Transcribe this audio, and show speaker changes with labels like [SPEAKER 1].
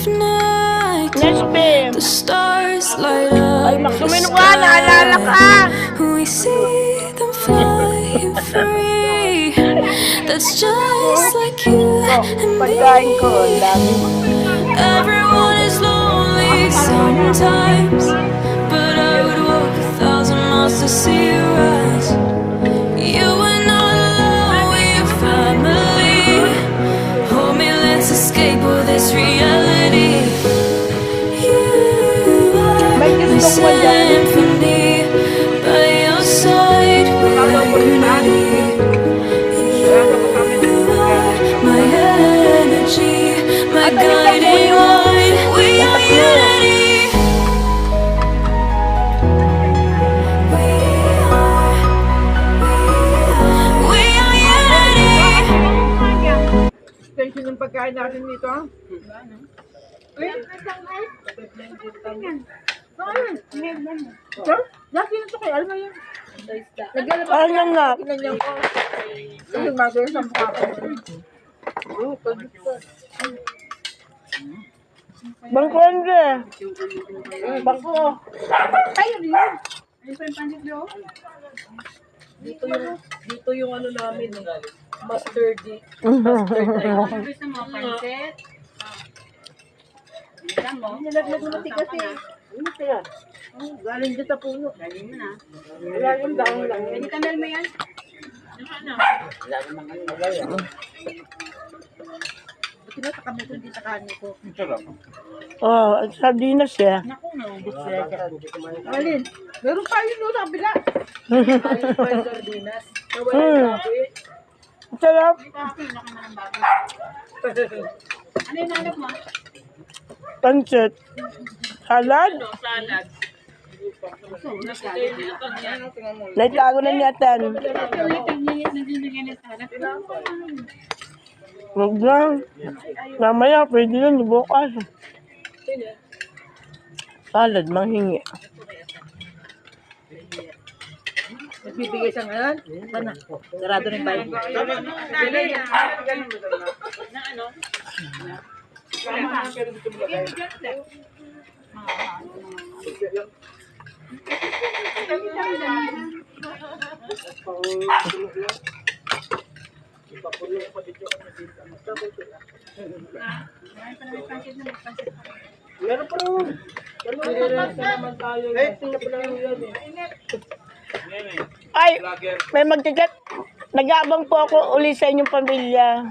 [SPEAKER 1] of night,
[SPEAKER 2] Yes, babe.
[SPEAKER 1] the stars light
[SPEAKER 2] Ay,
[SPEAKER 1] up the
[SPEAKER 2] maksumino ka, naalala ka.
[SPEAKER 1] sky. We see them flying free. That's just like you and
[SPEAKER 2] Pagkain ko, ang
[SPEAKER 1] me.
[SPEAKER 2] dami.
[SPEAKER 1] Everyone is lonely sometimes, but I would walk 1,000 miles to see you rise. You are not alone with your family. Hold me, let's escape all this reality. You are
[SPEAKER 2] May
[SPEAKER 1] my
[SPEAKER 2] gusto ko dyan.
[SPEAKER 1] symphony. By your side we are unity. You are my energy, my guiding light. We are unity. We are unity.
[SPEAKER 3] Extension ng pagkain natin dito. Sir, lagi na ito kay Alma yun.
[SPEAKER 2] Ano nga?
[SPEAKER 3] Kinanyang ko. Yung mother sa mukha ko.
[SPEAKER 2] Bangkuan ka.
[SPEAKER 3] Bako. Tayo rin yun. Ayun pa yung panit nyo. Dito yung ano namin. Mustard.
[SPEAKER 4] Gusto mo pansit? Gusto mo?
[SPEAKER 3] Nilaglag mo natin kasi. Ano kaya? Galing dito sa puno.
[SPEAKER 4] Galing mo na.
[SPEAKER 3] Wala yung daon lang.
[SPEAKER 4] Pwede tanggal mo yan?
[SPEAKER 3] Buti na sa kami kundi sa kanin ko.
[SPEAKER 2] Oh, sardinas siya.
[SPEAKER 4] Naku, naubos sila dyan.
[SPEAKER 3] Alin? Meron pa yun doon sa kabila. Sardinas.
[SPEAKER 2] Sarap.
[SPEAKER 4] Laki na ng bago. Ano yung nalap mo?
[SPEAKER 2] Pancit. Salad.
[SPEAKER 4] Salad.
[SPEAKER 2] Naitago na niyatan.
[SPEAKER 4] Nagbibigyan ng salad.
[SPEAKER 2] Huwag na. Mamaya, pwede yun. Bukas. Salad, manghingi.
[SPEAKER 3] Nagbibigay siya ngayon. Sana. Sarado rin tayo.
[SPEAKER 4] Na ano?
[SPEAKER 3] Meron pa rin. Naman tayo. Tingnan pa lang yan eh.
[SPEAKER 2] Ay, may magtiket. Nag-aabang po ako uli sa inyong pamilya.